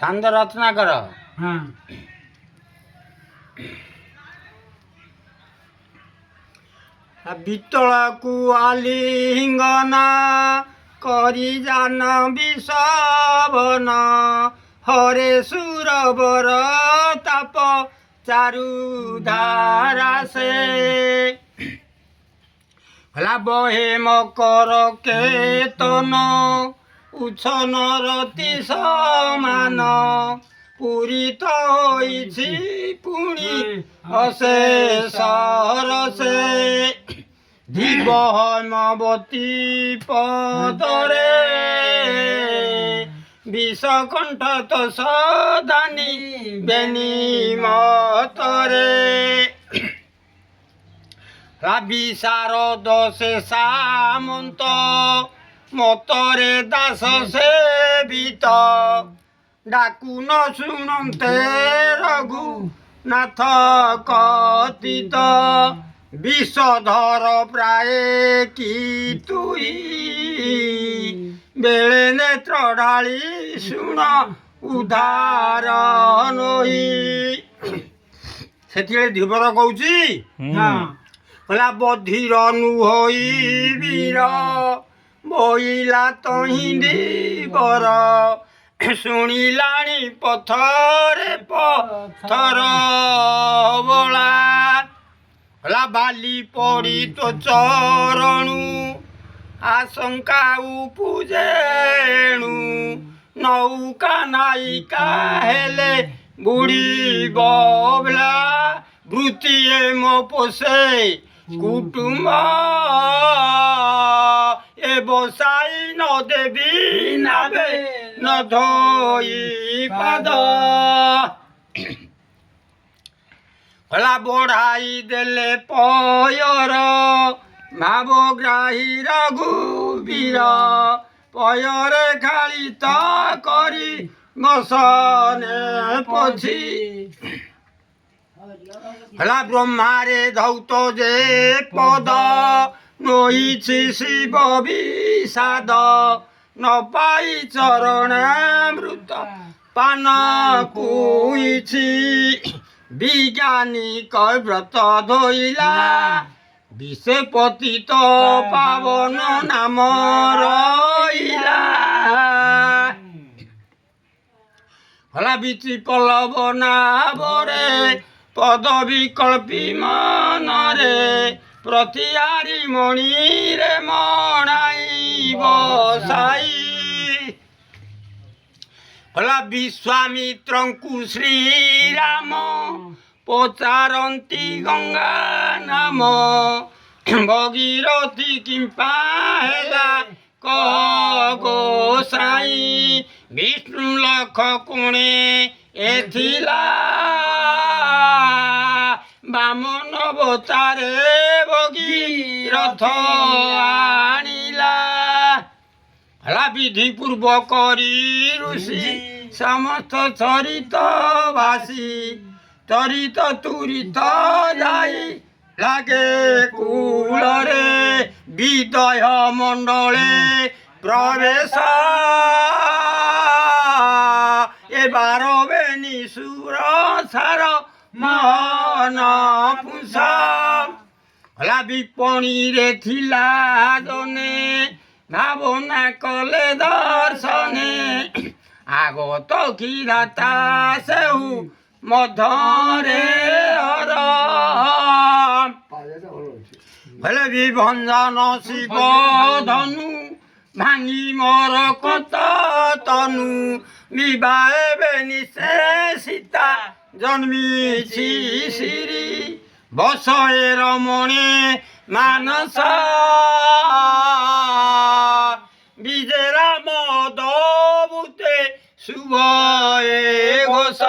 ଛାନ୍ଦ ରତ୍ନାକର। ହଁ ବିତଳାକୁ ଆଲିଙ୍ଗନ କରି ଜାନ ବିଷବନ ହରେ ସୁରବର ତାପ ଚାରୁ ଧାରା ସେ ହେଲା ବହେ ମକର କେତନ ଉଚ୍ଛନ ରତି ସମାନ ପୂରିତ ହୋଇଛି ପୁଣି ଅଶେଷ ରସେ ଧିବ ହେମବତୀ ପଦରେ ବିଷକଣ୍ଠ ତ ସଦାନି ବେନି ମତରେ ବିଶାରଦ ସେ ସାମନ୍ତ ମତରେ ଦାସ ସେବିତ ଡାକୁ ନ ଶୁଣନ୍ତେ ରଘୁନାଥ କଥିତ ବିଷଧର ପ୍ରାୟ କି ତୁଇ ବେଳେ ନେତ୍ର ଢାଳି ଶୁଣ ଉଦ୍ଧାର ନୋଇ। ସେଥିରେ ଧୀବର କହୁଛି କହିଲା ବଧିର ନୁହୋଇ ବୀର ବୋଇଲା ତହିଁ ଧୀବର ଶୁଣିଲାଣି ପଥରେ ପଥର ବଳା ହେଲା ବାଲି ପଡ଼ି ତୋ ଚରଣୁ ଆଶଙ୍କା ଉପୁଜେଣୁ ନୌକା ନାୟିକା ହେଲେ ବୁଡ଼ିବ ବେଳା ବୃତ୍ତିଏ ମୋ ପୋଷେ କୁଟୁମ୍ବ ଏ ବସାଇ ନ ଦେବି ନାବେ ନ ଧୋଇ ପାଦ ହେଲା ବଢ଼ାଇ ଦେଲେ ପୟର ଭାବଗ୍ରାହୀ ରଘୁବୀର ପୟରେ ଖାଳିତ କରି ବସନେ ପଛି ହେଲା ବ୍ରହ୍ମାରେ ଧୌତ ଯେ ପଦ ନୋଇଛି ଶିବ ବିଷାଦ ନ ପାଇ ଚରଣାମୃତ ପାନ କୁଇଛି ବିଜ୍ଞାନିକ ବ୍ରତ ଧୋଇଲା ବିଷେ ପତିତ ପାବନ ନାମ ରହିଲା ହେଲା ବିଚି ପଲ୍ଲବ ନାବରେ ପଦବୀ କଳ୍ପୀ ମନରେ ପ୍ରତିହାରୀ ମଣିରେ ମଣାଇ ବସାଇ ହେଲା ବିଶ୍ୱାମିତ୍ରଙ୍କୁ ଶ୍ରୀରାମ ପଚାରନ୍ତି ଗଙ୍ଗା ନାମ ଭଗୀରଥୀ କିମ୍ପା ହେଲା କହ ଗୋସାଇ ବିଷ୍ଣୁ ଲକ୍ଷ କୁଣେ ଏଥିଲା ବାମନ ଅବତାରେ ଭଗୀରଥ ଆଣିଲା ହେଲା ବିଧି ପୂର୍ବ କରି ଋଷି ସମସ୍ତ ଚରିତ ଭାଷି ତରିତ ତୁରିତ ଯାଇ ଲାଗେ କୂଳରେ ବିଦୟ ମଣ୍ଡଳେ ପ୍ରବେଶ ଏ ବାର ବେନି ସୁର ସାର ମନ ପୁଷ ହେଲା ବିପଣୀରେ ଥିଲା ଜନେ ଭାବନା କଲେ ଦର୍ଶନେ আগত কিরাতা সেউ মধরে হর বলে বিভঞ্জন শিব ধনু ভাঙি মর কত তনু বিবাহে বেনিসে সীতা জন্মিছি শ্রী বসয়ে রমণে মানস বিজেরা মদবুতে শুভ ঘোষ